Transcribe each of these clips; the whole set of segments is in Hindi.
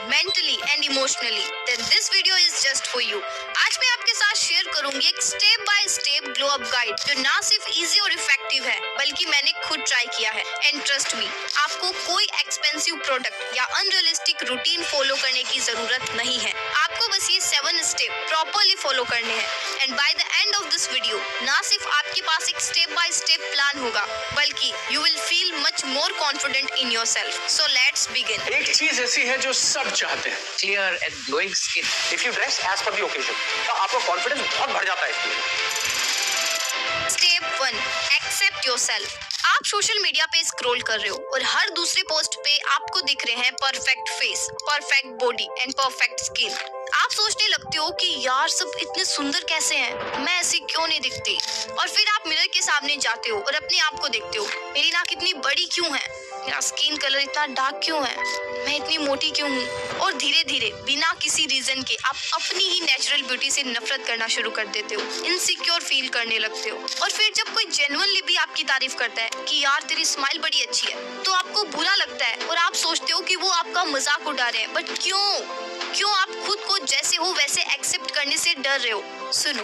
mentally and emotionally, then this video is just for you. आज मैं आपके साथ शेयर करूंगी एक step by step glow up guide जो ना सिर्फ इजी और इफेक्टिव है बल्कि मैंने खुद ट्राई किया है। एंड ट्रस्ट मी, आपको कोई एक्सपेंसिव प्रोडक्ट या अनरियलिस्टिक रूटीन फॉलो करने की जरूरत नहीं है। आपको बस ये 7 स्टेप प्रॉपरली फॉलो करने हैं। And by the end of this video ना सिर्फ आपके पास एक स्टेप बाय स्टेप प्लान होगा बल्कि you will feel much more confident in yourself. So let's begin. एक चीज ऐसी है जो सब चाहते हैं, clear and glowing skin. If you dress as per the occasion तो आपका कॉन्फिडेंस बहुत बढ़ जाता है इसमें। Step 1, accept yourself. आप सोशल मीडिया पे स्क्रॉल कर रहे हो और हर दूसरे पोस्ट पे आपको दिख रहे हैं perfect face, perfect body and perfect skin. आप सोचने लगते हो कि यार सब इतने सुंदर कैसे हैं, मैं ऐसी क्यों नहीं दिखती। और फिर आप मिरर के सामने जाते हो और अपने आप को देखते हो, मेरी नाक इतनी बड़ी क्यों है, मेरा स्किन कलर इतना डार्क क्यों है, मैं इतनी मोटी क्यों हूँ। और धीरे धीरे बिना किसी रीजन के आप अपनी ही नेचुरल ब्यूटी से नफरत करना शुरू कर देते हो, इनसिक्योर फील करने लगते हो। और फिर जब कोई जेन्युइनली भी आपकी तारीफ करता है कि यार तेरी स्माइल बड़ी अच्छी है, तो आपको बुरा लगता है और आप सोचते हो कि वो आपका मजाक उड़ा रहे हैं। बट क्यों आप खुद को जैसे हो वैसे एक्सेप्ट करने से डर रहे हो। सुनो,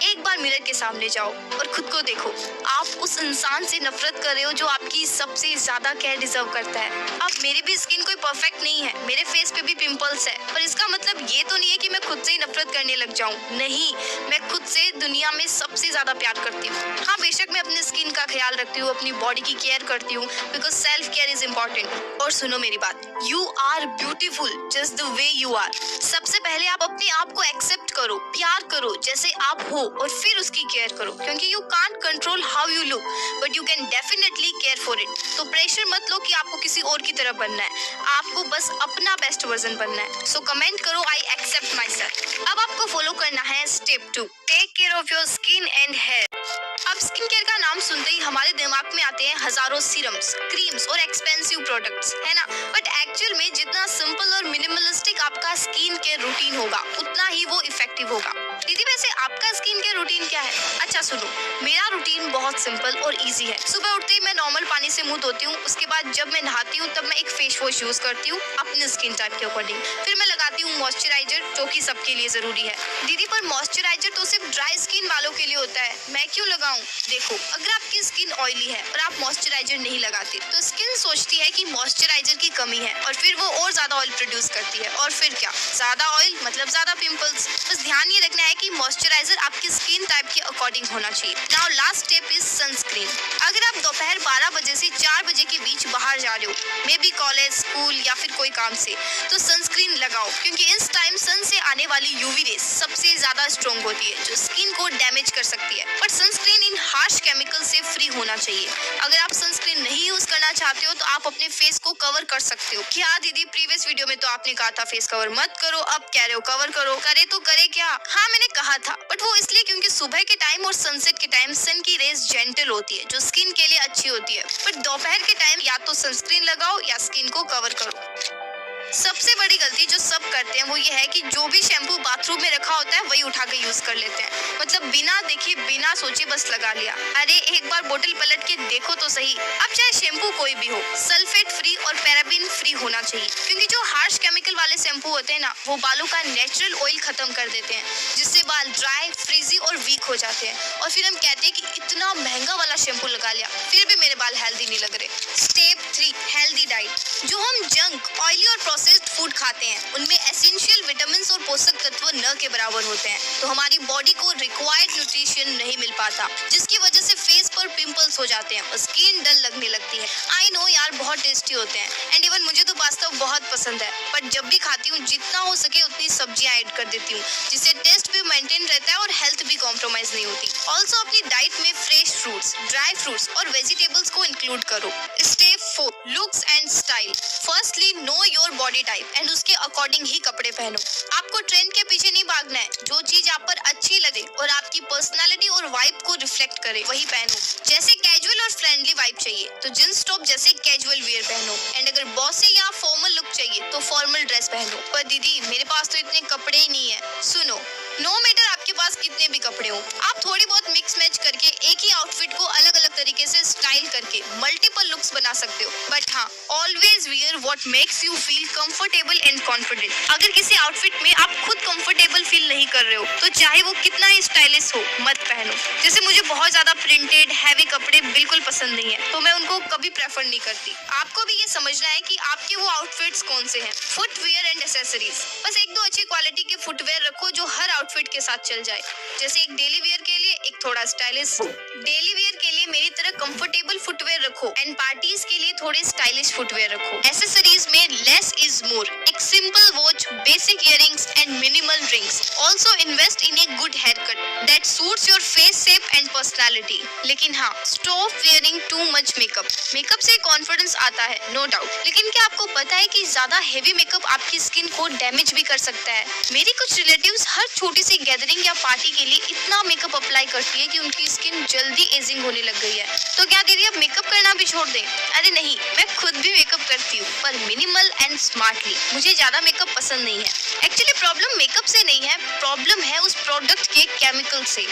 एक बार मिरर के सामने जाओ और खुद को देखो। आप उस इंसान से नफरत कर रहे हो जो आपकी सबसे ज्यादा केयर डिजर्व करता है। अब मेरी भी स्किन कोई परफेक्ट नहीं है, मेरे फेस पे भी पिंपल्स है, पर इसका मतलब ये तो नहीं है कि मैं खुद से ही नफरत करने लग जाऊं। नहीं, मैं खुद से दुनिया में सबसे ज्यादा प्यार करती हूँ। हाँ, बेशक मैं अपनी स्किन का ख्याल रखती हूँ, अपनी बॉडी की केयर करती हूँ, because self care is important. और सुनो मेरी बात, you are beautiful just the way you are. सबसे पहले आप अपने आप को एक्सेप्ट करो, प्यार करो जैसे आप हो, और फिर उसकी केयर करो। क्योंकि you can't control how you look but you can definitely care for it. तो प्रेशर मत लो कि आपको किसी और की तरह बनना है, आपको बस अपना बेस्ट वर्जन बनना है। सो कमेंट करो आई एक्सेप्ट माई सेल्फ। अब आपको फॉलो करना है step 2, take care of your skin and hair. अब स्किन केयर का नाम सुनते ही हमारे दिमाग में आते हैं हजारों सीरम्स, क्रीम्स और एक्सपेंसिव प्रोडक्ट्स, है ना। बट एक्चुअल में जितना सिंपल और मिनिमलिस्टिक आपका स्किन केयर रूटीन होगा उतना ही वो इफेक्टिव होगा। दीदी वैसे आपका स्किन केयर रूटीन क्या है? अच्छा सुनो, मेरा रूटीन बहुत सिंपल और इजी है। सुबह उठते ही मैं नॉर्मल पानी से मुंह धोती हूँ, उसके बाद जब मैं नहाती हूँ तब मैं एक फेस वॉश यूज करती हूँ अपने स्किन टाइप के अकॉर्डिंग। फिर मैं लगाती हूँ मॉइस्चराइजर जो कि सबके लिए जरूरी है। दीदी पर मॉइस्चराइजर तो सिर्फ ड्राई स्किन वालों के लिए होता है, मैं क्यों लगाऊं? देखो, अगर आपकी स्किन ऑयली है और आप मॉइस्चराइजर नहीं लगाते तो स्किन सोचती है कि मॉइस्चराइजर की कमी है और फिर वो और ज्यादा ऑयल प्रोड्यूस करती है। और फिर क्या, ज्यादा ऑयल मतलब ज्यादा पिंपल्स। बस ध्यान ये रखना है कि मॉइस्चराइजर आपकी स्किन टाइप के अकॉर्डिंग होना चाहिए। Now last step is sunscreen. अगर आप दोपहर 12 बजे से 4 बजे के बीच बाहर जा रहे हो, मे बी कॉलेज, स्कूल या फिर कोई काम से, तो सनस्क्रीन लगाओ। क्योंकि इस टाइम सन से आने वाली यूवी रेस सबसे ज्यादा स्ट्रॉन्ग होती है जो स्किन को डैमेज कर सकती है। But sunscreen in harsh chemical से फ्री होना चाहिए। अगर आप सनस्क्रीन नहीं यूज करना चाहते हो तो आप अपने फेस को कवर कर सकते हो। क्या दीदी, प्रीवियस वीडियो में तो आपने कहा था फेस कवर मत करो, अब कह रहे हो कवर करो। करे तो करे क्या? हाँ मैंने कहा था, बट वो इसलिए क्योंकि सुबह के टाइम और सनसेट के टाइम सन की रेस जेंटल होती है जो स्किन के लिए अच्छी होती है। बट दोपहर के टाइम या तो सनस्क्रीन लगाओ या स्किन को कवर करो। सबसे बड़ी गलती जो सब करते हैं वो ये है कि जो भी शैम्पू बाथरूम में रखा होता है वही उठा के यूज कर लेते हैं। मतलब बिना देखे बिना सोचे बस लगा लिया। अरे एक बार बोतल पलट के देखो तो सही। अब चाहे शैम्पू कोई भी हो, सल्फेट फ्री और पैराबीन फ्री होना चाहिए। क्योंकि जो हार्श केमिकल वाले शैम्पू होते हैं ना, वो बालों का नेचुरल ऑयल खत्म कर देते हैं, जिससे बाल ड्राई, फ्रीजी और वीक हो जाते हैं। और फिर हम कहते हैं कि इतना महंगा वाला शैम्पू लगा लिया, फिर भी मेरे बाल हेल्दी नहीं लग रहे। Step 3, healthy diet. जो हम जंक, ऑयली और प्रोसेस्ड फूड खाते हैं उनमें एसेंशियल विटामिन और पोषक तत्व न के बराबर होते हैं, तो हमारी बॉडी को रिक्वायर्ड न्यूट्रिशन नहीं मिल पाता, जिसकी वजह से फेस पर पिंपल्स हो जाते हैं और स्किन डल लगने लगती है। आई नो यार, बहुत टेस्टी होते हैं एंड इवन मुझे तो पास्ता बहुत पसंद है, बट जब भी खाती हूँ जितना हो सके उतनी सब्जियां ऐड कर देती हूँ, जिससे टेस्ट भी मेंटेन रहता है और हेल्थ भी कॉम्प्रोमाइज नहीं होती। ऑल्सो अपनी डाइट में फ्रेश फ्रूट्स, ड्राई फ्रूट्स और वेजिटेबल्स को इंक्लूड करो। Step 4, looks and style. Firstly know your body type and उसके अकॉर्डिंग ही कपड़े पहनो। आपको ट्रेंड के पीछे नहीं भागना है, जो चीज आप पर अच्छी लगे और आपकी पर्सनालिटी और वाइब को रिफ्लेक्ट करे वही पहनो। जैसे कैजुअल और फ्रेंडली वाइब चाहिए तो जींस टॉप जैसे कैजुअल वियर पहनो, एंड अगर बॉसी या फॉर्मल लुक चाहिए तो फॉर्मल ड्रेस पहनो। पर दीदी मेरे पास तो इतने कपड़े ही नहीं है। सुनो, नो मैटर आपके पास पास कितने भी कपड़े हो, आप थोड़ी बहुत मिक्स मैच करके एक ही आउटफिट को अलग अलग तरीके से स्टाइल करके मल्टीपल लुक्स बना सकते हो। बट हाँ, always wear what makes you feel comfortable and confident. अगर किसी आउटफिट में आप खुद कंफर्टेबल फील नहीं कर रहे हो तो चाहे वो कितना ही स्टाइलिश हो, मत पहनो। जैसे मुझे बहुत ज्यादा प्रिंटेड हैवी कपड़े बिल्कुल पसंद नहीं है, तो मैं उनको कभी प्रेफर नहीं करती। आपको भी ये समझना है कि आपके वो आउटफिट्स कौन से हैं। फुटवियर एंड एक्सेसरीज, बस एक दो अच्छी क्वालिटी के फुटवेयर रखो जो हर आउटफिट के साथ चल जाए। जैसे एक डेली वेयर के लिए एक थोड़ा स्टाइलिश, डेली वेयर के लिए मेरी तरह कंफर्टेबल फुटवेयर रखो एंड पार्टीज के लिए थोड़े स्टाइलिश फुटवेयर रखो। एक्सेसरीज में लेस इज मोर, एक simple watch, basic earrings and minimal rings. Also invest in a good hair cut that suits your face shape and personality. लेकिन हाँ, stop wearing too much makeup. Makeup से कॉन्फिडेंस आता है, नो डाउट, लेकिन क्या आपको पता है कि ज्यादा हेवी मेकअप आपकी स्किन को डैमेज भी कर सकता है। मेरी कुछ रिलेटिव्स हर छोटी सी गैदरिंग या पार्टी के लिए इतना मेकअप अप्लाई करती है कि उनकी स्किन जल्दी एजिंग होने लग गई है। तो क्या दीदी अब मेकअप करना भी छोड़ दें? अरे नहीं, मैं खुद भी मेकअप करती हूँ, पर मिनिमल एंड स्मार्टली। मुझे ज्यादा मेकअप पसंद नहीं है। एक्चुअली प्रॉब्लम मेकअप से नहीं है, प्रॉब्लम है उस प्रोडक्ट के केमिकल से।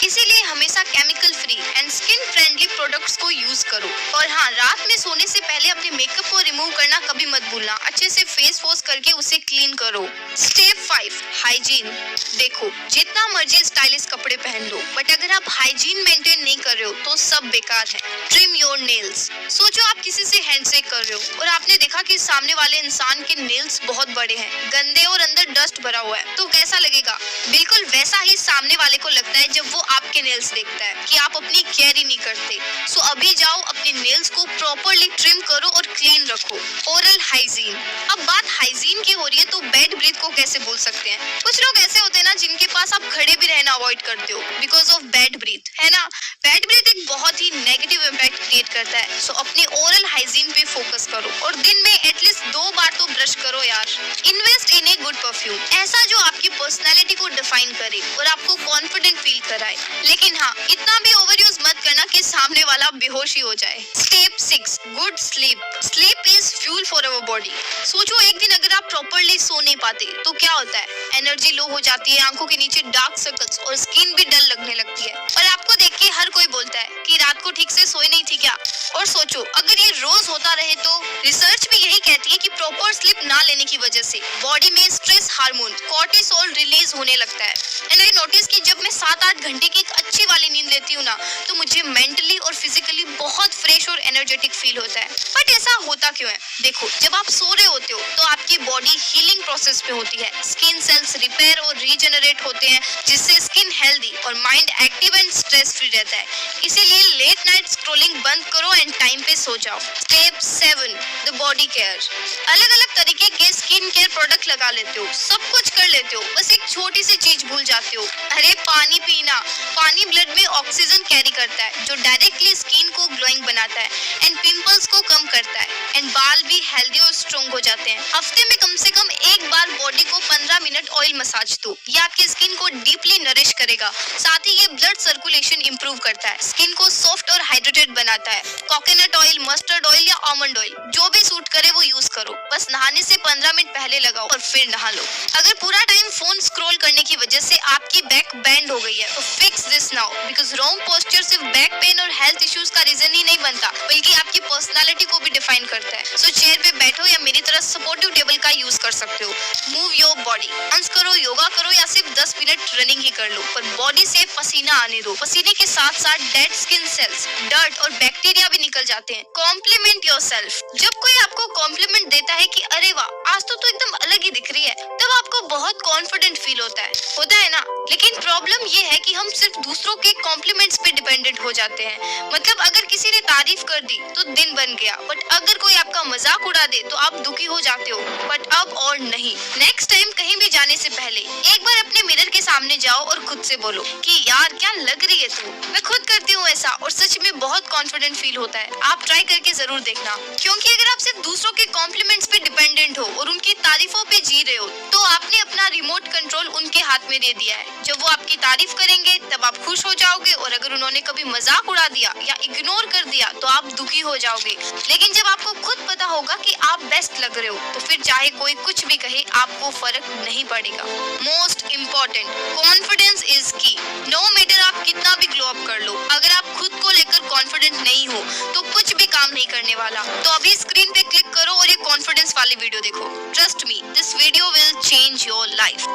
इसीलिए हमेशा chemical free and skin friendly products को यूज करो। और हाँ, रात में सोने से पहले अपने मेकअप को रिमूव करना कभी मत भूलना। अच्छे से फेस वॉश करके उसे क्लीन करो। Step 5, hygiene. देखो, जितना मर्जी स्टाइलिश कपड़े पहन लो, बट अगर आप हाइजीन मेंटेन नहीं कर रहे हो तो सब बेकार है। Trim your nails. सोचो आप किसी से हैंडशेक कर रहे हो और आपने देखा कि सामने वाले इंसान के नेल्स बहुत बड़े हैं, गंदे और अंदर डस्ट भरा हुआ है, तो कैसा लगेगा? बिल्कुल वैसा ही सामने वाले को लगता है जब वो आपके नेल्स देखता है कि आप अपनी केयर ही नहीं करते। सो अभी जाओ, अपने नेल्स को प्रॉपरली ट्रिम करो और क्लीन रखो। Oral hygiene. अब बात हाइजीन की हो रही है तो बैड ब्रीथ को कैसे भूल सकते हैं? कुछ लोग ऐसे होते हैं ना जिनके पास आप खड़े भी रहना अवॉइड करते हो बिकॉज ऑफ बैड ब्रीथ, है ना? बैड ब्रीथ एक बहुत ही नेगेटिव इम्पैक्ट क्रिएट करता है। सो अपने ओरल हाइजीन पे फोकस करो और दिन में एटलीस्ट 2 बार तो ब्रश करो यार। Invest in a good perfume, ऐसा जो आपकी पर्सनैलिटी को डिफाइन करे और आपको कॉन्फिडेंट फील कराए। लेकिन हाँ, इतना भी ओवर यूज मत करना कि सामने वाला बेहोश ही हो जाए। Step 6, good sleep. Sleep is fuel for our body. सोचो एक दिन अगर आप प्रॉपरली सो नहीं पाते तो क्या होता है? एनर्जी लो हो जाती है, आंखों के नीचे डार्क सर्कल्स और स्किन भी डल लगने लगती है। और आपको देख के हर कोई बोलता है कि रात को ठीक से सोई नहीं थी क्या? और सोचो अगर ये रोज होता रहे तो? रिसर्च भी यही कहती है कि प्रॉपर स्लीप ना लेने की वजह से बॉडी में स्ट्रेस हार्मोन कॉर्टिसोल रिलीज होने लगता है। एंड आई नोटिस कि जब मैं 7-8 घंटे की एक अच्छी वाली नींद लेती हूँ ना, तो मुझे मेंटली और फिजिकली बहुत फ्रेश और एनर्जेटिक फील होता है। बट ऐसा होता क्यों है? देखो, जब आप सो रहे होते हो तो आपकी बॉडी हीलिंग प्रोसेस पे होती है। स्किन सेल्स रिपेयर और रीजनरेट होते हैं, जिससे स्किन हेल्दी और mind active and stress free रहता है। इसीलिए लेट नाइट स्क्रॉलिंग बंद करो एंड टाइम पे सो जाओ। Step 7, the body care. अलग अलग तरीके के स्किन केयर प्रोडक्ट लगा लेते हो, सब कुछ कर लेते हो, बस एक छोटी सी चीज भूल जाते हो। अरे पानी पीना। पानी ब्लड में ऑक्सीजन कैरी करता है जो डायरेक्टली स्किन को ग्लोइंग बनाता है एंड पिंपल्स को कम करता है एंड बाल भी हेल्दी और स्ट्रॉन्ग हो जाते हैं। हफ्ते में कम से कम एक बार बॉडी को 15 मिनट ऑयल मसाज दो। ये आपकी स्किन को डीपली नरिश करेगा। साथ ही ये ब्लड सर्कुलेशन इंप्रूव करता है, स्किन को सॉफ्ट और हाइड्रेटेड बनाता है। कोकोनट ऑयल, मस्टर्ड ऑयल या आलमंड ऑयल, जो भी सूट करे वो यूज करो। बस नहाने से 15 मिनट पहले लगाओ और फिर नहा लो। अगर पूरा टाइम फोन स्क्रॉल करने की वजह से आपकी बैक बैंड हो गई है तो fix this now, because wrong posture सिर्फ बैक पेन और हेल्थ इश्यूज का रीजन ही नहीं बनता, बल्कि आपकी पर्सनालिटी को भी डिफाइन करता है। सो चेयर पे बैठो या मेरी तरह सपोर्टिव टेबल का यूज कर सकते हो। मूव योर बॉडी, डांस करो, योगा करो या सिर्फ 10 मिनट रनिंग ही कर लो, पर बॉडी से पसीना आने दो। पसीने के साथ साथ डेड स्किन सेल्स, डर्ट और बैक्टीरिया भी निकल जाते हैं। Compliment yourself. जब कोई आपको कॉम्प्लीमेंट देता है कि अरे वाह आज तो एकदम अलग ही दिख रही है, तब आपको बहुत कॉन्फिडेंट फील होता है ना? लेकिन प्रॉब्लम ये है कि हम सिर्फ दूसरों के कॉम्प्लीमेंट्स पे डिपेंडेंट हो जाते हैं। मतलब अगर किसी ने तारीफ कर दी तो दिन बन गया, बट अगर कोई आपका मजाक उड़ा दे तो आप दुखी हो जाते हो। बट अब और नहीं। नेक्स्ट टाइम कहीं भी जाने से पहले एक बार अपने मिरर के सामने जाओ और खुद से बोलो कि यार क्या लग रही है तू। मैं खुद करती हूँ ऐसा और सच में बहुत कॉन्फिडेंट फील होता है। आप ट्राई करके जरूर देखना, क्योंकि अगर आप सिर्फ दूसरों के कॉम्प्लीमेंट्स पे डिपेंडेंट हो और उनकी तारीफों पे जी रहे हो तो आप आपने अपना रिमोट कंट्रोल उनके हाथ में दे दिया है। जब वो आपकी तारीफ करेंगे तब आप खुश हो जाओगे, और अगर उन्होंने कभी मजाक उड़ा दिया या इग्नोर कर दिया तो आप दुखी हो जाओगे। लेकिन जब आपको खुद पता होगा कि आप बेस्ट लग रहे हो, तो फिर चाहे कोई कुछ भी कहे, आपको फर्क नहीं पड़ेगा। मोस्ट इम्पोर्टेंट, कॉन्फिडेंस इज की। नो मैटर आप कितना भी ग्लो अप कर लो, अगर आप खुद को लेकर कॉन्फिडेंट नहीं हो तो कुछ भी काम नहीं करने वाला। तो अभी स्क्रीन पे क्लिक करो और ये कॉन्फिडेंस वाली वीडियो देखो। Trust me, this video will change your life.